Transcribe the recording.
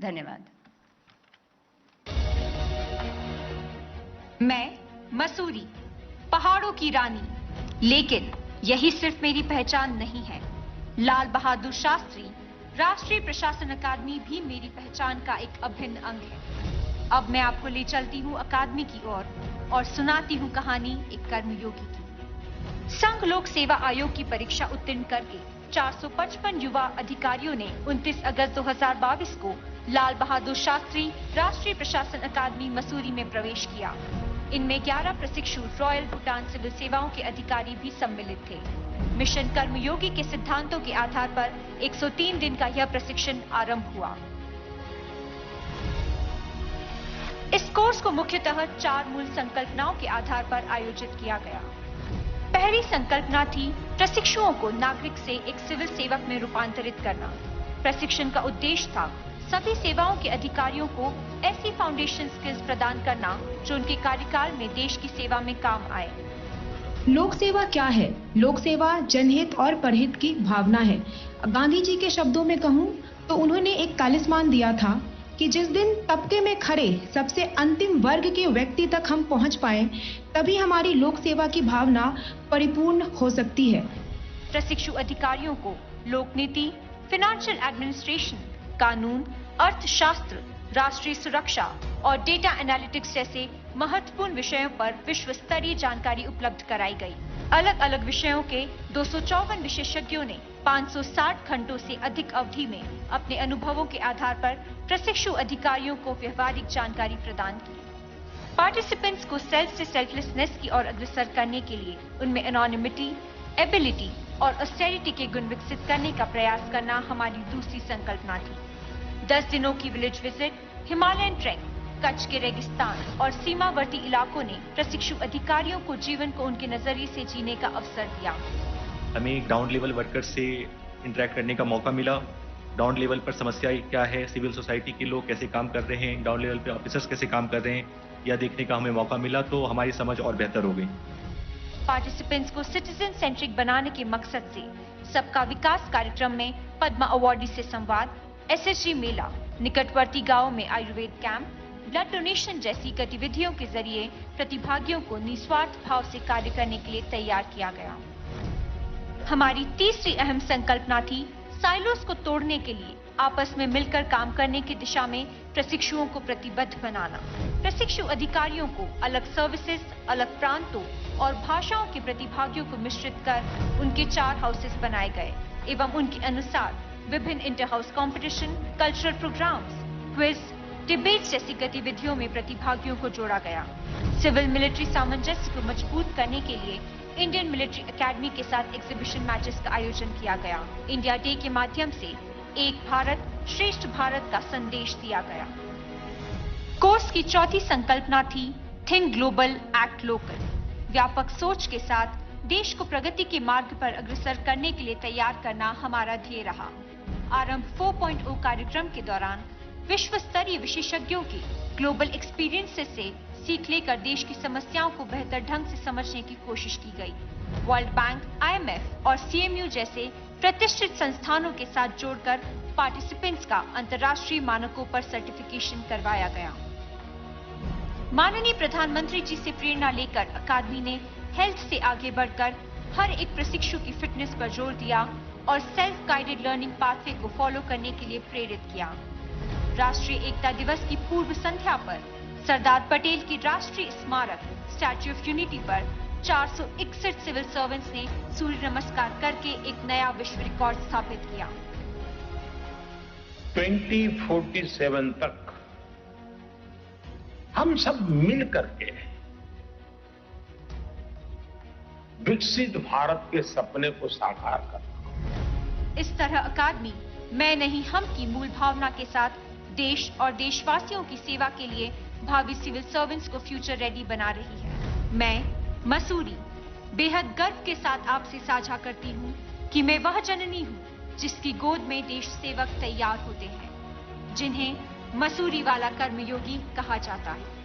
धन्यवाद। मैं मसूरी, पहाड़ों की रानी, लेकिन यही सिर्फ मेरी पहचान नहीं है। लाल बहादुर शास्त्री राष्ट्रीय प्रशासन अकादमी भी मेरी पहचान का एक अभिन्न अंग है। अब मैं आपको ले चलती हूँ अकादमी की ओर और सुनाती हूँ कहानी एक कर्मयोगी की। संघ लोक सेवा आयोग की परीक्षा उत्तीर्ण करके 455 युवा अधिकारियों ने 29 अगस्त 2022 को लाल बहादुर शास्त्री राष्ट्रीय प्रशासन अकादमी मसूरी में प्रवेश किया। इनमें 11 प्रशिक्षु रॉयल भूटान सिविल सेवाओं के अधिकारी भी सम्मिलित थे। मिशन कर्मयोगी के सिद्धांतों के आधार पर 103 दिन का यह प्रशिक्षण आरंभ हुआ। इस कोर्स को मुख्यतः 4 मूल संकल्पनाओं के आधार पर आयोजित किया गया। पहली संकल्पना थी प्रशिक्षुओं को नागरिक से एक सिविल सेवक में रूपांतरित करना। प्रशिक्षण का उद्देश्य था सभी सेवाओं के अधिकारियों को ऐसी फाउंडेशन स्किल्स प्रदान करना जो उनके कार्यकाल में देश की सेवा में काम आए। लोक सेवा क्या है? लोक सेवा जनहित और परहित की भावना है। गांधी जी के शब्दों में कहूं तो उन्होंने एक तालिस्मान दिया था कि जिस दिन तबके में खड़े सबसे अंतिम वर्ग के व्यक्ति तक हम पहुंच पाए, तभी हमारी लोक सेवा की भावना परिपूर्ण हो सकती है। प्रशिक्षु अधिकारियों को लोक नीति, फाइनेंशियल एडमिनिस्ट्रेशन, कानून, अर्थशास्त्र, राष्ट्रीय सुरक्षा और डेटा एनालिटिक्स जैसे महत्वपूर्ण विषयों पर विश्व स्तरीय जानकारी उपलब्ध कराई गई। अलग अलग विषयों के 254 विशेषज्ञों ने 560 घंटों से अधिक अवधि में अपने अनुभवों के आधार पर प्रशिक्षु अधिकारियों को व्यवहारिक जानकारी प्रदान की। पार्टिसिपेंट्स को सेल्फ से सेल्फलेसनेस की ओर अग्रसर करने के लिए उनमें एनोनिमिटी, एबिलिटी और ऑस्टेरिटी के गुण विकसित करने का प्रयास करना हमारी दूसरी संकल्पना थी। 10 दिनों की village visit, Himalayan track, Kutch के रेगिस्तान और सीमावर्ती इलाकों ने प्रशिक्षु अधिकारियों को जीवन को उनके नजरिए से जीने का अवसर दिया। हमें ग्राउंड लेवल वर्कर से इंटरेक्ट करने का मौका मिला। ग्राउंड लेवल पर समस्याएं क्या है, सिविल सोसाइटी के लोग कैसे काम कर रहे हैं, ग्राउंड लेवल पे ऑफिसर्स कैसे काम कर रहे हैं, यह देखने का हमें मौका मिला, तो हमारी समझ और बेहतर हो गई। पार्टिसिपेंट्स को सिटीजन सेंट्रिक बनाने के मकसद से सबका विकास कार्यक्रम में पद्मा अवार्डी से संवाद, एसएसजी मेला, निकटवर्ती गांवों में आयुर्वेद कैंप, ब्लड डोनेशन जैसी गतिविधियों के जरिए प्रतिभागियों को निस्वार्थ भाव से कार्य करने के लिए तैयार किया गया। हमारी तीसरी अहम संकल्पना थी साइलोस को तोड़ने के लिए आपस में मिलकर काम करने की दिशा में प्रशिक्षुओं को प्रतिबद्ध बनाना। प्रशिक्षु अधिकारियों को अलग सर्विसेज, अलग प्रांतों और भाषाओं के प्रतिभागियों को मिश्रित कर उनके 4 हाउसेस बनाए गए एवं उनके अनुसार विभिन्न inter house competition, cultural programmes, quiz, debate जैसी गतिविधियों में प्रतिभागियों को जोड़ा गया। सिविल मिलिट्री सामंजस्य को मजबूत करने के लिए इंडियन मिलिट्री एकेडमी के साथ एग्जीबिशन मैचेस का आयोजन किया गया। इंडिया डे के माध्यम से एक भारत श्रेष्ठ भारत का संदेश दिया गया। कोर्स की चौथी संकल्पना थी थिंक ग्लोबल, एक्ट लोकल। व्यापक सोच के साथ देश को प्रगति के मार्ग पर अग्रसर करने के लिए तैयार करना हमारा ध्येय रहा। आरंभ 4.0 कार्यक्रम के दौरान विश्व स्तरीय विशेषज्ञों के ग्लोबल एक्सपीरियंसेस से सीख लेकर देश की समस्याओं को बेहतर ढंग से समझने की कोशिश की गई। वर्ल्ड बैंक, IMF और CMU जैसे प्रतिष्ठित संस्थानों के साथ जोड़कर पार्टिसिपेंट्स का अंतर्राष्ट्रीय मानकों पर सर्टिफिकेशन करवाया गया। माननीय प्रधानमंत्री जी से प्रेरणा लेकर अकादमी ने हेल्थ से आगे बढ़कर हर एक प्रशिक्षु की फिटनेस पर जोर दिया और सेल्फ गाइडेड लर्निंग पाथवे को फॉलो करने के लिए प्रेरित किया। राष्ट्रीय एकता दिवस की पूर्व संध्या पर सरदार पटेल की राष्ट्रीय स्मारक स्टैच्यू ऑफ यूनिटी पर 461 सिविल सर्वेंट्स ने सूर्य नमस्कार करके एक नया विश्व रिकॉर्ड स्थापित किया। 2047 तक हम सब मिल करके विकसित भारत के सपने को साकार करना। इस तरह अकादमी मैं नहीं हम की मूल भावना के साथ देश और देशवासियों की सेवा के लिए भावी सिविल सर्वेंट्स को फ्यूचर रेडी बना रही है। मैं मसूरी बेहद गर्व के साथ आपसे साझा करती हूँ कि मैं वह जननी हूँ जिसकी गोद में देश सेवक तैयार होते हैं, जिन्हें मसूरी वाला कर्मयोगी कहा जाता है।